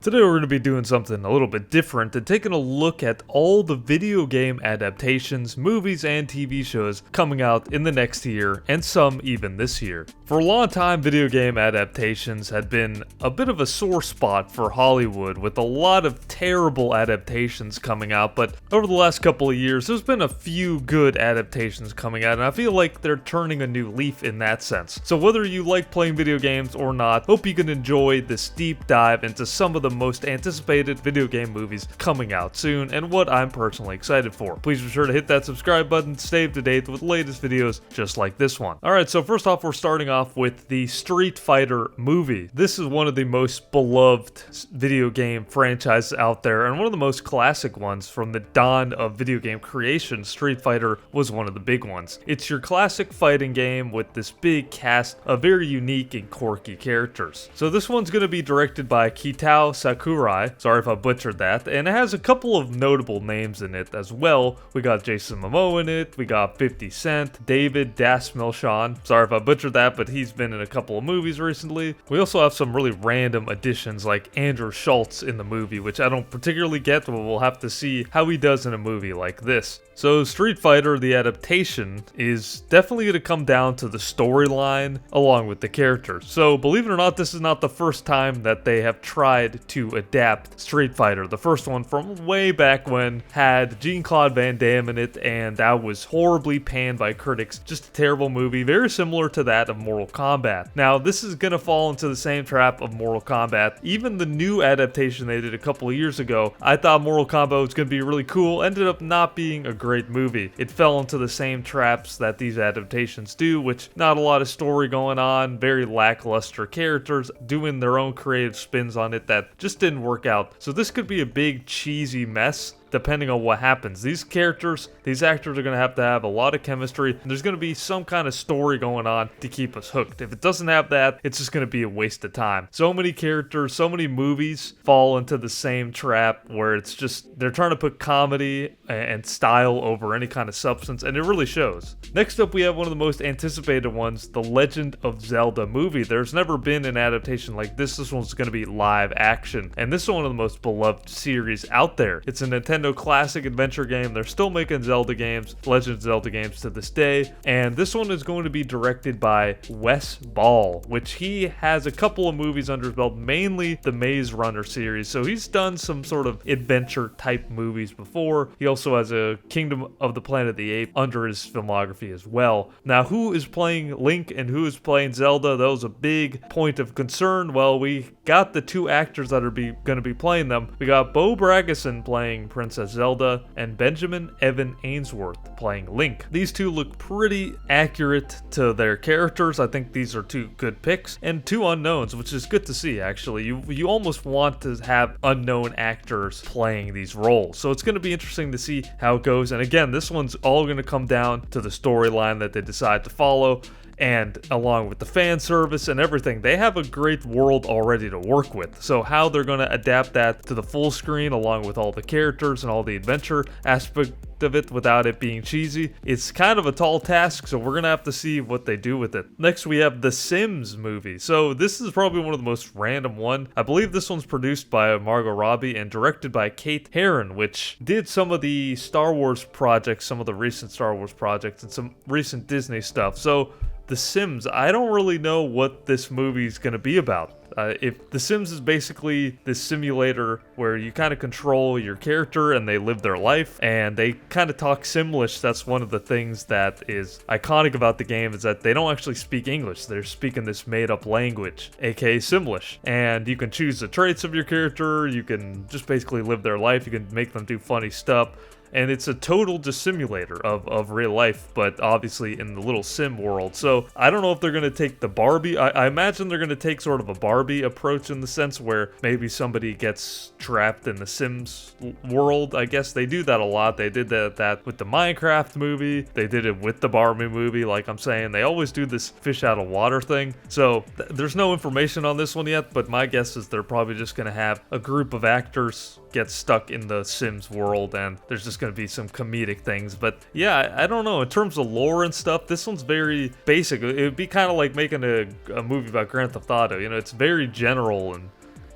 Today we're going to be doing something a little bit different and taking a look at all the video game adaptations, movies, and TV shows coming out in the next year, and some even this year. For a long time, video game adaptations had been a bit of a sore spot for Hollywood, with a lot of terrible adaptations coming out, but over the last couple of years, there's been a few good adaptations coming out, and I feel like they're turning a new leaf in that sense. So whether you like playing video games or not, hope you can enjoy this deep dive into some of the most anticipated video game movies coming out soon, and what I'm personally excited for. Please be sure to hit that subscribe button to stay up to date with the latest videos just like this one. Alright, so first off, we're starting off with the Street Fighter movie. This is one of the most beloved video game franchises out there, and one of the most classic ones from the dawn of video game creation. Street Fighter was one of the big ones. It's your classic fighting game with this big cast of very unique and quirky characters. So this one's going to be directed by Kitao Sakurai. Sorry if I butchered that. And it has a couple of notable names in it as well. We got Jason Momoa in it. We got 50 Cent, David Dasmalchian. Sorry if I butchered that, but he's been in a couple of movies recently. We also have some really random additions like Andrew Schultz in the movie, which I don't particularly get, but we'll have to see how he does in a movie like this. So Street Fighter, the adaptation, is definitely going to come down to the storyline along with the characters. So believe it or not, this is not the first time that they have tried to adapt Street Fighter. The first one from way back when had Jean-Claude Van Damme in it, and that was horribly panned by critics. Just a terrible movie, very similar to that of Mortal Kombat. Now this is going to fall into the same trap of Mortal Kombat. Even the new adaptation they did a couple of years ago, I thought Mortal Kombat was going to be really cool, ended up not being a great movie. It fell into the same traps that these adaptations do, which not a lot of story going on, very lackluster characters doing their own creative spins on it that just didn't work out. So this could be a big cheesy mess depending on what happens. These characters, these actors are going to have a lot of chemistry, and there's going to be some kind of story going on to keep us hooked. If it doesn't have that, it's just going to be a waste of time. So many characters, so many movies fall into the same trap where it's just, they're trying to put comedy and style over any kind of substance, and it really shows. Next up, we have one of the most anticipated ones, The Legend of Zelda movie. There's never been an adaptation like this. This one's going to be live action, and this is one of the most beloved series out there. It's a Nintendo classic adventure game. They're still making Zelda games, Legend of Zelda games to this day, and this one is going to be directed by Wes Ball, which he has a couple of movies under his belt, mainly the Maze Runner series, so he's done some sort of adventure type movies before. He also has a Kingdom of the Planet of the Apes under his filmography as well. Now, who is playing Link and who is playing Zelda? That was a big point of concern. Well, we got the two actors that are going to be playing them. We got Bo Bragason playing Princess Zelda and Benjamin Evan Ainsworth playing Link. These two look pretty accurate to their characters. I think these are two good picks and two unknowns, which is good to see actually. You almost want to have unknown actors playing these roles. So it's going to be interesting to see how it goes. And again, this one's all going to come down to the storyline that they decide to follow. And along with the fan service and everything, they have a great world already to work with. So how they're going to adapt that to the full screen along with all the characters and all the adventure aspect of it without it being cheesy, it's kind of a tall task, so we're gonna have to see what they do with it. Next, we have the Sims movie. So this is probably one of the most random one. I believe this one's produced by Margot Robbie and directed by Kate Herron, which did some of the Star Wars projects, some of the recent Star Wars projects, and some recent Disney stuff. So The Sims, I don't really know what this movie is going to be about. If The Sims is basically this simulator where you kind of control your character and they live their life, and they kind of talk Simlish. That's one of the things that is iconic about the game, is that they don't actually speak English. They're speaking this made-up language, aka Simlish. And you can choose the traits of your character. You can just basically live their life. You can make them do funny stuff. And it's a total just simulator of real life, but obviously in the little sim world. So I don't know if they're going to take the Barbie. I imagine they're going to take sort of a Barbie approach in the sense where maybe somebody gets trapped in the Sims world. I guess they do that a lot. They did that with the Minecraft movie. They did it with the Barbie movie. Like I'm saying, they always do this fish out of water thing. So there's no information on this one yet, but my guess is they're probably just going to have a group of actors get stuck in the Sims world, and there's just going to be some comedic things. But yeah, I don't know. In terms of lore and stuff, this one's very basic. It would be kind of like making a movie about Grand Theft Auto. You know, it's very general and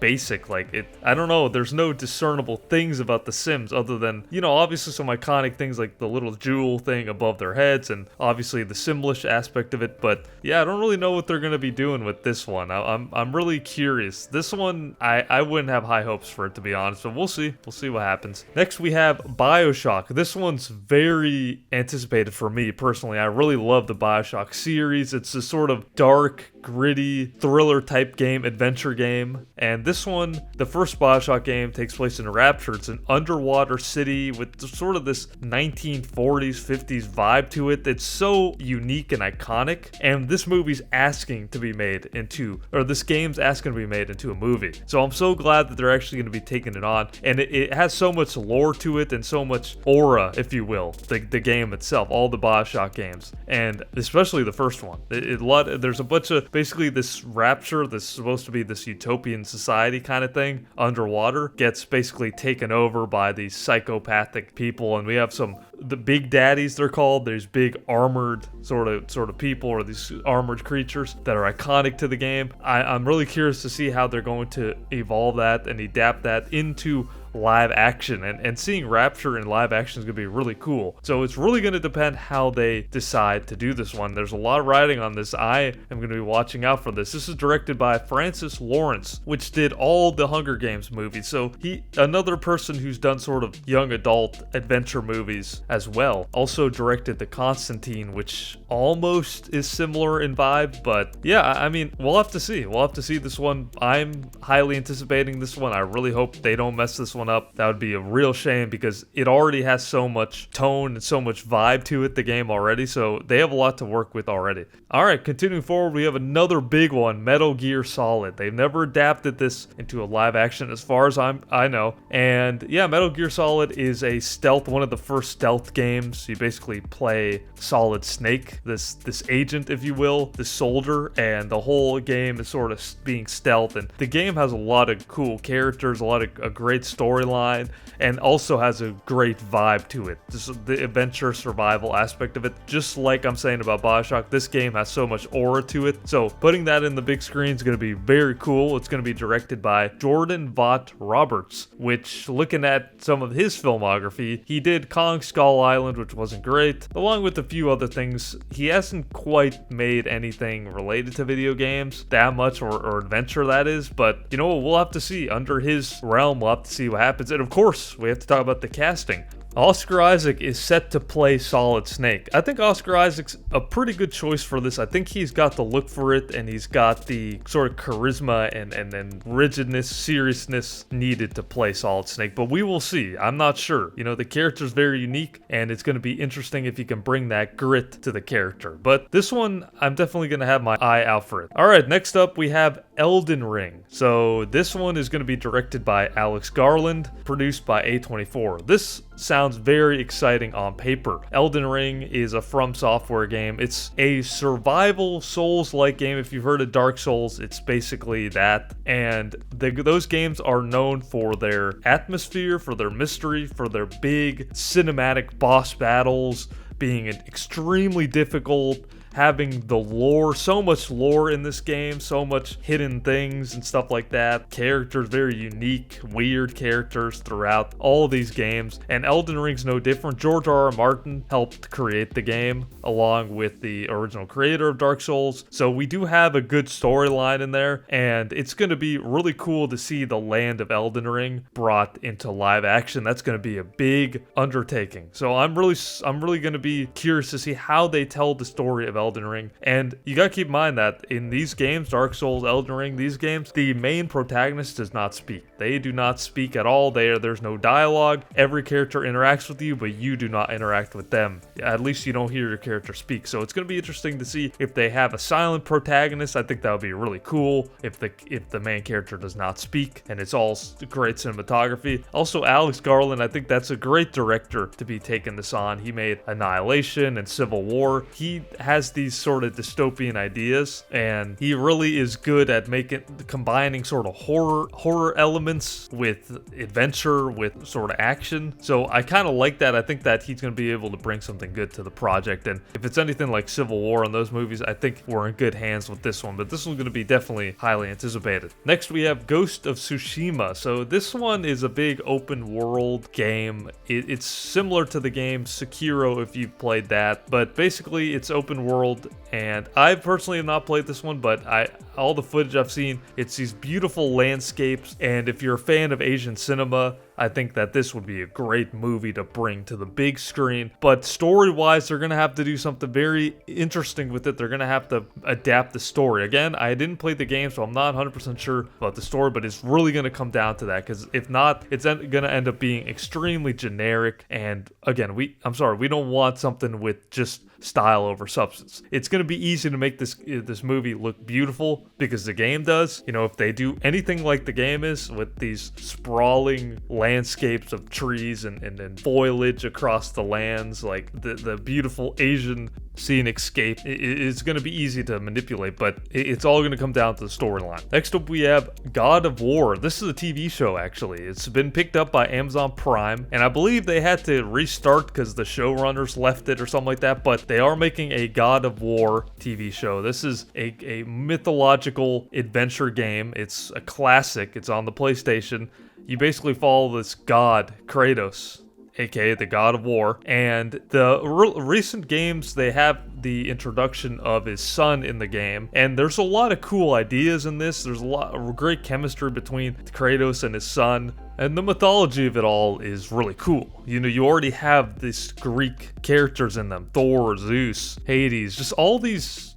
basic. I don't know, there's no discernible things about The Sims other than, obviously some iconic things like the little jewel thing above their heads and obviously the Simlish aspect of it. But yeah, I don't really know what they're going to be doing with this one. I'm really curious. This one, I wouldn't have high hopes for it, to be honest, but we'll see. We'll see what happens. Next, we have Bioshock. This one's very anticipated for me personally. I really love the Bioshock series. It's this sort of dark, gritty, thriller type game, adventure game. And this one, the first Bioshock game, takes place in Rapture. It's an underwater city with sort of this 1940s, 50s vibe to it. It's so unique and iconic. And this movie's asking to be made into, or this game's asking to be made into a movie. So I'm so glad that they're actually going to be taking it on. And it has so much lore to it and so much aura, if you will, the game itself, all the Bioshock games. And especially the first one. There's a bunch of, basically this Rapture, this is supposed to be this utopian society kind of thing, underwater, gets basically taken over by these psychopathic people. And we have the big daddies, they're called. There's big armored sort of people, or these armored creatures that are iconic to the game. I'm really curious to see how they're going to evolve that and adapt that into live action, and seeing Rapture in live action is going to be really cool. So it's really going to depend how they decide to do this one. There's a lot of writing on this. I am going to be watching out for this. This is directed by Francis Lawrence, which did all the Hunger Games movies. So another person who's done sort of young adult adventure movies as well. Also directed the Constantine, which almost is similar in vibe, but yeah, I mean, we'll have to see. We'll have to see this one. I'm highly anticipating this one. I really hope they don't mess this one up. That would be a real shame because it already has so much tone and so much vibe to it, the game already, so they have a lot to work with already. Alright, continuing forward, we have another big one, Metal Gear Solid. They've never adapted this into a live action as far as I know. And yeah, Metal Gear Solid is a stealth, one of the first stealth games. You basically play Solid Snake, this agent, if you will, this soldier, and the whole game is sort of being stealth. And the game has a lot of cool characters, a great storyline, and also has a great vibe to it. Just the adventure survival aspect of it. Just like I'm saying about Bioshock, this game has so much aura to it. So putting that in the big screen is going to be very cool. It's going to be directed by Jordan Vogt Roberts, which, looking at some of his filmography, he did Kong Skull Island, which wasn't great, along with a few other things. He hasn't quite made anything related to video games that much, or adventure, that is, but we'll have to see. Under his realm, we'll have to see what happens. And of course, we have to talk about the casting. Oscar Isaac is set to play Solid Snake. I think Oscar Isaac's a pretty good choice for this. I think he's got the look for it, and he's got the sort of charisma and rigidness, seriousness needed to play Solid Snake, but we will see. I'm not sure. The character's very unique, and it's going to be interesting if he can bring that grit to the character. But this one, I'm definitely going to have my eye out for it. Alright, next up we have Elden Ring. So this one is going to be directed by Alex Garland, produced by A24. This sounds very exciting on paper. Elden Ring is a From Software game. It's a survival Souls-like game. If you've heard of Dark Souls, it's basically that. And those games are known for their atmosphere, for their mystery, for their big cinematic boss battles, being extremely difficult, having the lore, so much lore in this game, so much hidden things and stuff like that. Characters, very unique, weird characters throughout all of these games. And Elden Ring's no different. George R.R. Martin helped create the game along with the original creator of Dark Souls. So we do have a good storyline in there, and it's going to be really cool to see the land of Elden Ring brought into live action. That's going to be a big undertaking. So I'm really going to be curious to see how they tell the story of Elden Ring. And you gotta keep in mind that in these games, Dark Souls, Elden Ring, these games, the main protagonist does not speak. They do not speak at all. There's no dialogue. Every character interacts with you, but you do not interact with them. At least you don't hear your character speak. So it's gonna be interesting to see if they have a silent protagonist. I think that would be really cool if the main character does not speak, and it's all great cinematography. Also, Alex Garland, I think that's a great director to be taking this on. He made Annihilation and Civil War. He has these sort of dystopian ideas, and he really is good at combining sort of horror elements with adventure, with sort of action. So I kind of like that. I think that he's going to be able to bring something good to the project, and if it's anything like Civil War and those movies, I think we're in good hands with this one. But this one's going to be definitely highly anticipated. Next, we have Ghost of Tsushima. So this one is a big open world game. It's similar to the game Sekiro, if you've played that, but basically it's open world, and I personally have not played this one, but all the footage I've seen, it's these beautiful landscapes, and if you're a fan of Asian cinema, I think that this would be a great movie to bring to the big screen. But story-wise, they're going to have to do something very interesting with it. They're going to have to adapt the story. Again, I didn't play the game, so I'm not 100% sure about the story, but it's really going to come down to that, because if not, it's going to end up being extremely generic. And again, we don't want something with just style over substance. It's going to be easy to make this movie look beautiful because the game does. You know, if they do anything like the game is, with these sprawling landscapes of trees and foliage across the lands, like the beautiful Asian scenic scape, it's going to be easy to manipulate, but it's all going to come down to the storyline. Next up, we have God of War. This is a TV show, actually. It's been picked up by Amazon Prime, and I believe they had to restart because the showrunners left it or something like that, but they are making a God of War TV show. This is a mythological adventure game. It's a classic. It's on the PlayStation. You basically follow this god, Kratos, aka the God of War, and the recent games, they have the introduction of his son in the game, and there's a lot of cool ideas in this. There's a lot of great chemistry between Kratos and his son, and the mythology of it all is really cool. You know, you already have these Greek characters in them: Thor, Zeus, Hades, just all these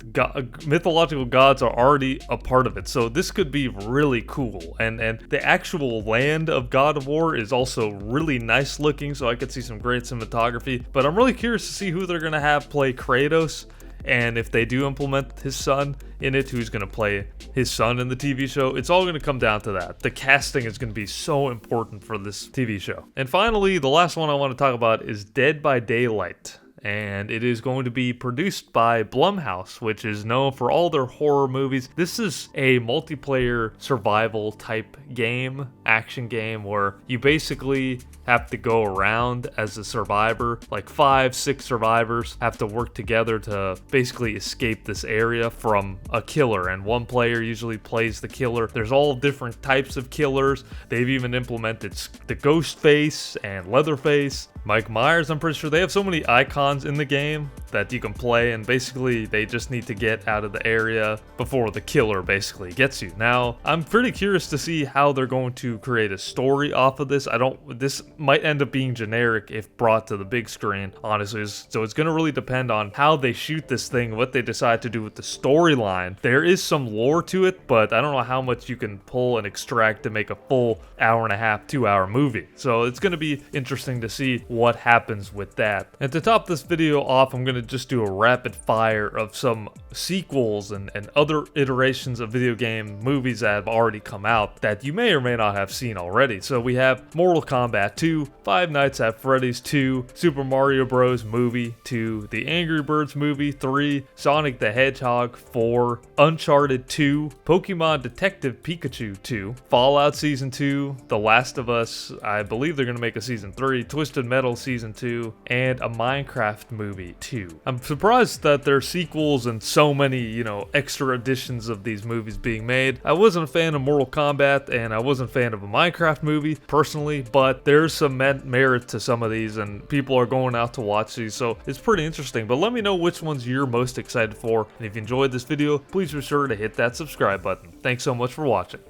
mythological gods are already a part of it. So this could be really cool. And the actual land of God of War is also really nice looking, so I could see some great cinematography. But I'm really curious to see who they're going to have play Kratos, and if they do implement his son in it, who's going to play his son in the TV show. It's all going to come down to that. The casting is going to be so important for this TV show. And finally, the last one I want to talk about is Dead by Daylight. And it is going to be produced by Blumhouse, which is known for all their horror movies. This is a multiplayer survival type game, action game, where you basically have to go around as a survivor. Like 5-6 survivors have to work together to basically escape this area from a killer, and one player usually plays the killer. There's all different types of killers. They've even implemented the ghost face and Leatherface, Mike Myers. I'm pretty sure they have so many icons in the game that you can play, and basically they just need to get out of the area before the killer basically gets you. Now, I'm pretty curious to see how they're going to create a story off of this. This might end up being generic if brought to the big screen, honestly. So it's going to really depend on how they shoot this thing, what they decide to do with the storyline. There is some lore to it, but I don't know how much you can pull and extract to make a full hour-and-a-half, 2-hour movie. So it's going to be interesting to see what happens with that. And to top this video off, I'm going to just do a rapid fire of some sequels and other iterations of video game movies that have already come out that you may or may not have seen already. So we have Mortal Kombat 2, Five Nights at Freddy's 2, Super Mario Bros. Movie 2, The Angry Birds movie 3, Sonic the Hedgehog 4, Uncharted 2, Pokemon Detective Pikachu 2, Fallout Season 2, The Last of Us, I believe they're going to make a Season 3, Twisted Metal Season 2, and a Minecraft movie 2. I'm surprised that there are sequels and so many, extra editions of these movies being made. I wasn't a fan of Mortal Kombat, and I wasn't a fan of a Minecraft movie, personally, but there's some merit to some of these, and people are going out to watch these, so it's pretty interesting. But let me know which ones you're most excited for, and if you enjoyed this video, please be sure to hit that subscribe button. Thanks so much for watching.